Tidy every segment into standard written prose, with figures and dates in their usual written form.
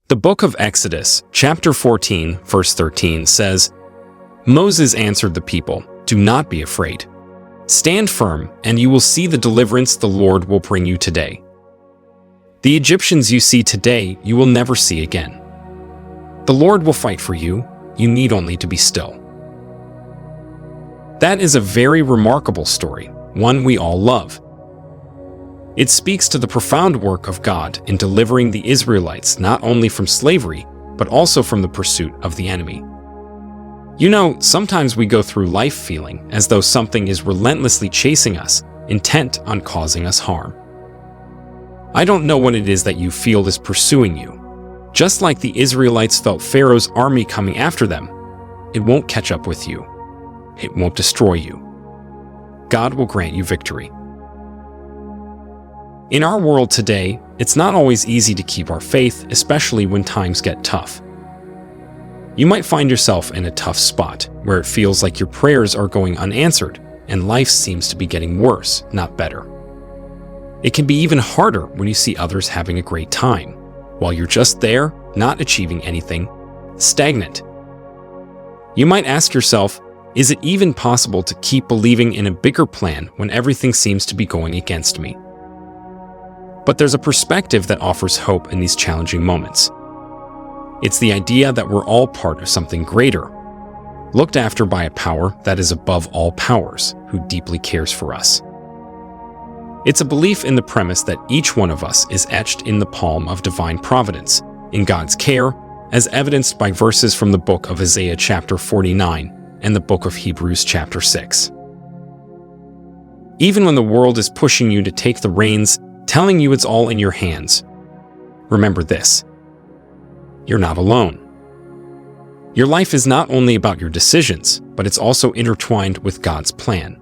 The book of Exodus, chapter 14, verse 13 says, "Moses answered the people, 'Do not be afraid. Stand firm, and you will see the deliverance the Lord will bring you today. The Egyptians you see today, you will never see again. The Lord will fight for you. You need only to be still." That is a very remarkable story, one we all love. It speaks to the profound work of God in delivering the Israelites not only from slavery, but also from the pursuit of the enemy. You know, sometimes we go through life feeling as though something is relentlessly chasing us, intent on causing us harm. I don't know what it is that you feel is pursuing you. Just like the Israelites felt Pharaoh's army coming after them, it won't catch up with you. It won't destroy you. God will grant you victory. In our world today, it's not always easy to keep our faith, especially when times get tough. You might find yourself in a tough spot where it feels like your prayers are going unanswered and life seems to be getting worse, not better. It can be even harder when you see others having a great time, while you're just there, not achieving anything, stagnant. You might ask yourself, is it even possible to keep believing in a bigger plan when everything seems to be going against me? But there's a perspective that offers hope in these challenging moments. It's the idea that we're all part of something greater, looked after by a power that is above all powers, who deeply cares for us. It's a belief in the premise that each one of us is etched in the palm of divine providence, in God's care, as evidenced by verses from the book of Isaiah chapter 49 and the book of Hebrews chapter 6. Even when the world is pushing you to take the reins, telling you it's all in your hands, remember this: you're not alone. Your life is not only about your decisions, but it's also intertwined with God's plan.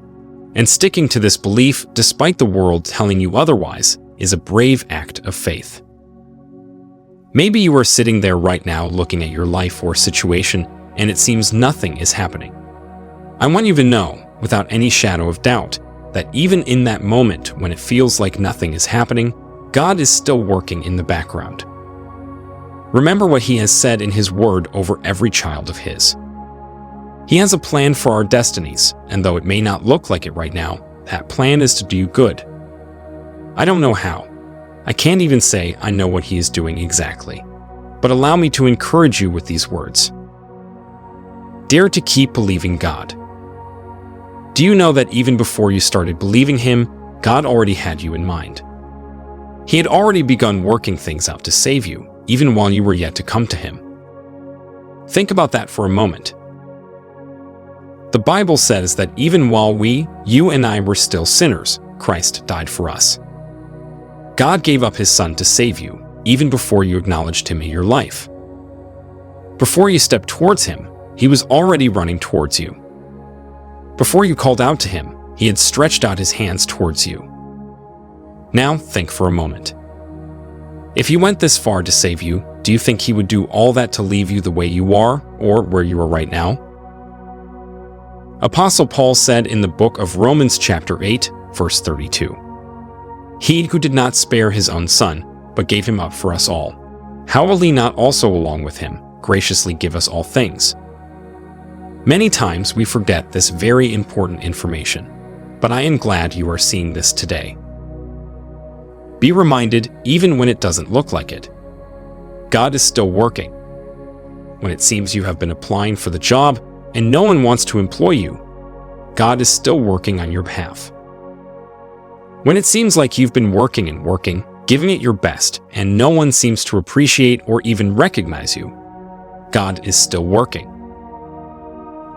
And sticking to this belief, despite the world telling you otherwise, is a brave act of faith. Maybe you are sitting there right now looking at your life or situation, and it seems nothing is happening. I want you to know, without any shadow of doubt, that even in that moment when it feels like nothing is happening, God is still working in the background. Remember what He has said in His Word over every child of His. He has a plan for our destinies, and though it may not look like it right now, that plan is to do you good. I don't know how. I can't even say I know what He is doing exactly. But allow me to encourage you with these words. Dare to keep believing God. Do you know that even before you started believing Him, God already had you in mind? He had already begun working things out to save you, even while you were yet to come to Him. Think about that for a moment. The Bible says that even while you and I were still sinners, Christ died for us. God gave up His Son to save you, even before you acknowledged Him in your life. Before you stepped towards Him, He was already running towards you. Before you called out to Him, He had stretched out His hands towards you. Now think for a moment. If He went this far to save you, do you think He would do all that to leave you the way you are, or where you are right now? Apostle Paul said in the book of Romans chapter 8, verse 32, "He who did not spare His own Son, but gave Him up for us all, how will He not also along with Him graciously give us all things?" Many times we forget this very important information, but I am glad you are seeing this today. Be reminded, even when it doesn't look like it, God is still working. When it seems you have been applying for the job and no one wants to employ you, God is still working on your behalf. When it seems like you've been working and working, giving it your best, and no one seems to appreciate or even recognize you, God is still working.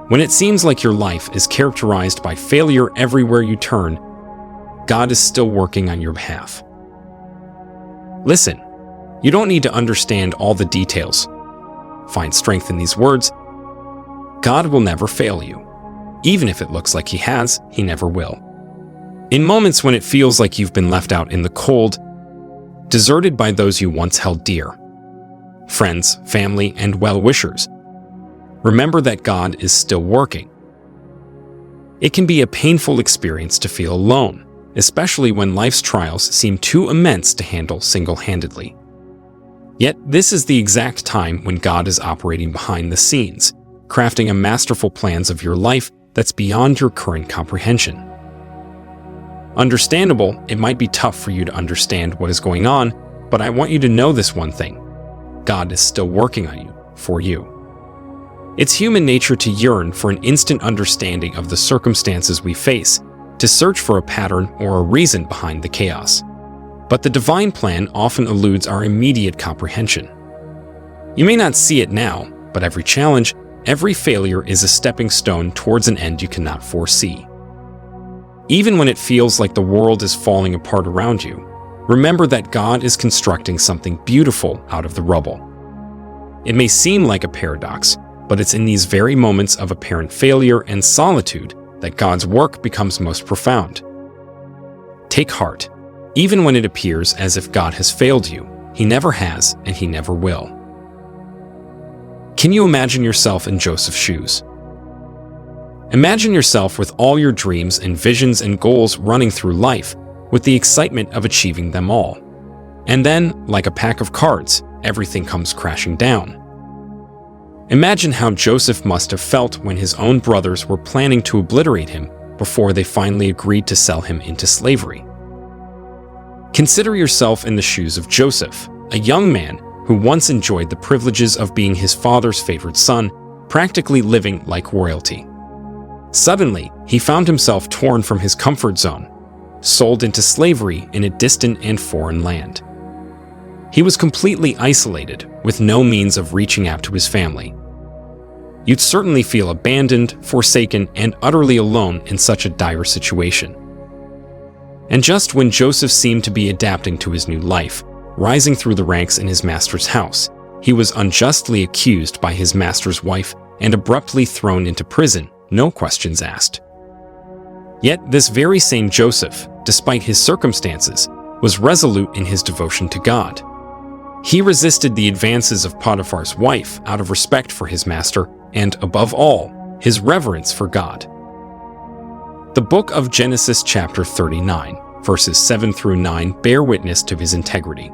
When it seems like your life is characterized by failure everywhere you turn, God is still working on your behalf. Listen, you don't need to understand all the details. Find strength in these words. God will never fail you. Even if it looks like He has, He never will. In moments when it feels like you've been left out in the cold, deserted by those you once held dear, friends, family, and well-wishers, remember that God is still working. It can be a painful experience to feel alone, especially when life's trials seem too immense to handle single-handedly. Yet this is the exact time when God is operating behind the scenes, crafting a masterful plans of your life that's beyond your current comprehension. Understandable, it might be tough for you to understand what is going on, but I want you to know this one thing. God is still working on you, for you. It's human nature to yearn for an instant understanding of the circumstances we face, to search for a pattern or a reason behind the chaos. But the divine plan often eludes our immediate comprehension. You may not see it now, but every challenge, every failure is a stepping stone towards an end you cannot foresee. Even when it feels like the world is falling apart around you, remember that God is constructing something beautiful out of the rubble. It may seem like a paradox, but it's in these very moments of apparent failure and solitude that God's work becomes most profound. Take heart. Even when it appears as if God has failed you, He never has and He never will. Can you imagine yourself in Joseph's shoes? Imagine yourself with all your dreams and visions and goals running through life, with the excitement of achieving them all. And then, like a pack of cards, everything comes crashing down. Imagine how Joseph must have felt when his own brothers were planning to obliterate him before they finally agreed to sell him into slavery. Consider yourself in the shoes of Joseph, a young man who once enjoyed the privileges of being his father's favorite son, practically living like royalty. Suddenly, he found himself torn from his comfort zone, sold into slavery in a distant and foreign land. He was completely isolated, with no means of reaching out to his family. You'd certainly feel abandoned, forsaken, and utterly alone in such a dire situation. And just when Joseph seemed to be adapting to his new life, rising through the ranks in his master's house, he was unjustly accused by his master's wife and abruptly thrown into prison, no questions asked. Yet this very same Joseph, despite his circumstances, was resolute in his devotion to God. He resisted the advances of Potiphar's wife out of respect for his master and, above all, his reverence for God. The book of Genesis chapter 39, verses 7 through 9 bear witness to his integrity.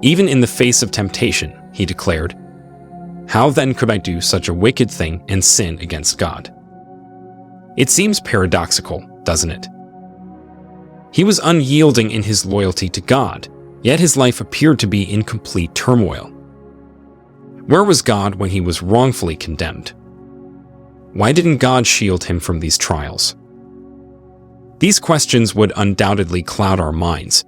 Even in the face of temptation, he declared, "How then could I do such a wicked thing and sin against God?" It seems paradoxical, doesn't it? He was unyielding in his loyalty to God, yet his life appeared to be in complete turmoil. Where was God when he was wrongfully condemned? Why didn't God shield him from these trials? These questions would undoubtedly cloud our minds,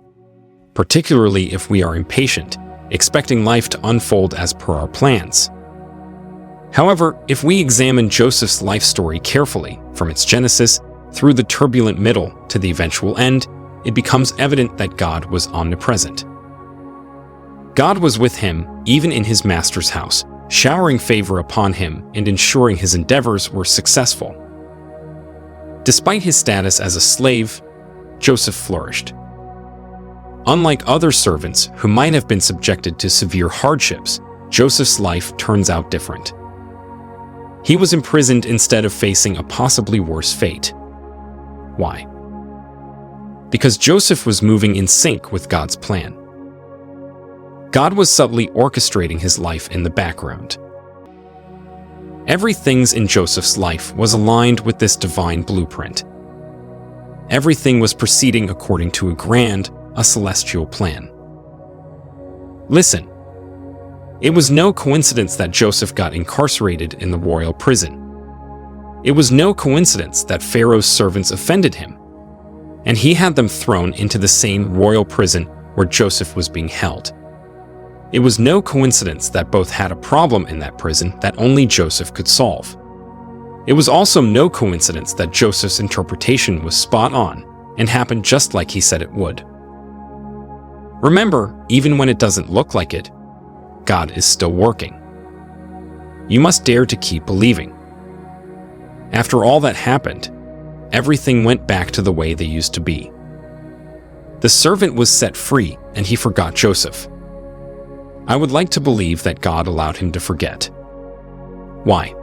particularly if we are impatient, expecting life to unfold as per our plans. However, if we examine Joseph's life story carefully, from its genesis through the turbulent middle to the eventual end, it becomes evident that God was omnipresent. God was with him, even in his master's house, showering favor upon him and ensuring his endeavors were successful. Despite his status as a slave, Joseph flourished. Unlike other servants who might have been subjected to severe hardships, Joseph's life turns out different. He was imprisoned instead of facing a possibly worse fate. Why? Because Joseph was moving in sync with God's plan. God was subtly orchestrating his life in the background. Everything in Joseph's life was aligned with this divine blueprint. Everything was proceeding according to a celestial plan. Listen. It was no coincidence that Joseph got incarcerated in the royal prison. It was no coincidence that Pharaoh's servants offended him, and he had them thrown into the same royal prison where Joseph was being held. It was no coincidence that both had a problem in that prison that only Joseph could solve. It was also no coincidence that Joseph's interpretation was spot on and happened just like he said it would. Remember, even when it doesn't look like it, God is still working. You must dare to keep believing. After all that happened, everything went back to the way they used to be. The servant was set free, and he forgot Joseph. I would like to believe that God allowed him to forget. Why?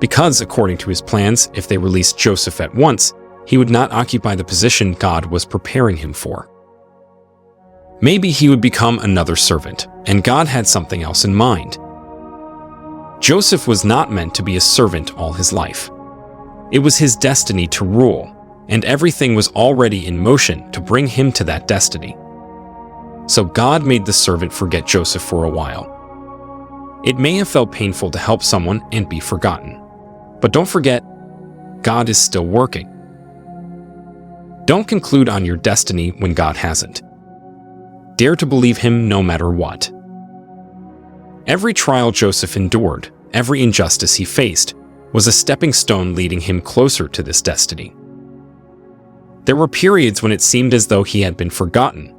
Because, according to his plans, if they released Joseph at once, he would not occupy the position God was preparing him for. Maybe he would become another servant, and God had something else in mind. Joseph was not meant to be a servant all his life. It was his destiny to rule, and everything was already in motion to bring him to that destiny. So God made the servant forget Joseph for a while. It may have felt painful to help someone and be forgotten. But don't forget, God is still working. Don't conclude on your destiny when God hasn't. Dare to believe Him no matter what. Every trial Joseph endured, every injustice he faced, was a stepping stone leading him closer to this destiny. There were periods when it seemed as though he had been forgotten,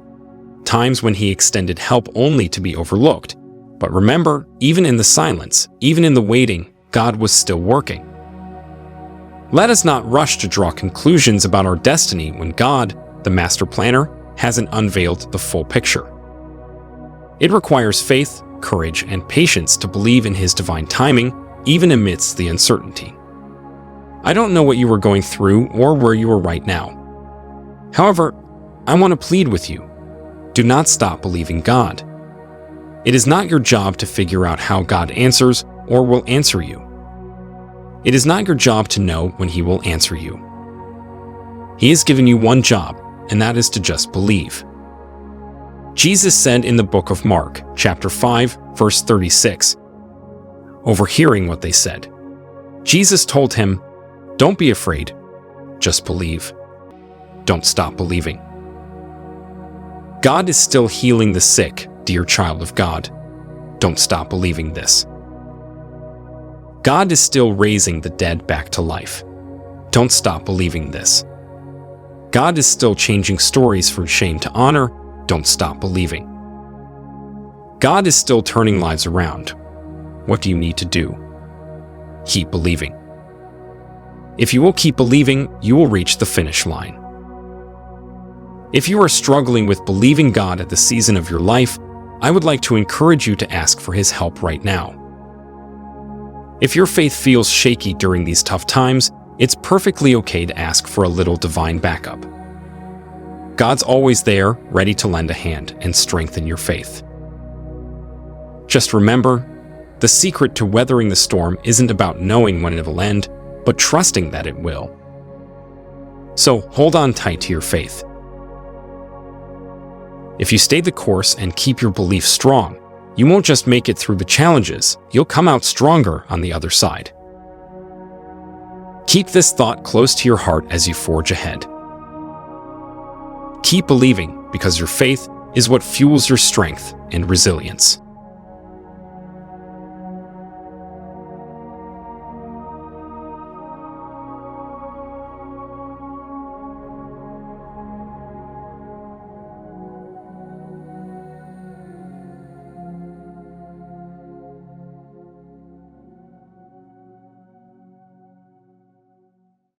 times when he extended help only to be overlooked. But remember, even in the silence, even in the waiting, God was still working. Let us not rush to draw conclusions about our destiny when God, the master planner, hasn't unveiled the full picture. It requires faith, courage, and patience to believe in His divine timing, even amidst the uncertainty. I don't know what you are going through or where you are right now. However, I want to plead with you. Do not stop believing God. It is not your job to figure out how God answers or will answer you. It is not your job to know when He will answer you. He has given you one job, and that is to just believe. Jesus said in the book of Mark, chapter 5, verse 36, overhearing what they said, Jesus told him, "Don't be afraid, just believe. Don't stop believing." God is still healing the sick, dear child of God. Don't stop believing this. God is still raising the dead back to life. Don't stop believing this. God is still changing stories from shame to honor. Don't stop believing. God is still turning lives around. What do you need to do? Keep believing. If you will keep believing, you will reach the finish line. If you are struggling with believing God at the season of your life, I would like to encourage you to ask for His help right now. If your faith feels shaky during these tough times, it's perfectly okay to ask for a little divine backup. God's always there, ready to lend a hand and strengthen your faith. Just remember, the secret to weathering the storm isn't about knowing when it will end, but trusting that it will. So hold on tight to your faith. If you stay the course and keep your belief strong, you won't just make it through the challenges, you'll come out stronger on the other side. Keep this thought close to your heart as you forge ahead. Keep believing, because your faith is what fuels your strength and resilience.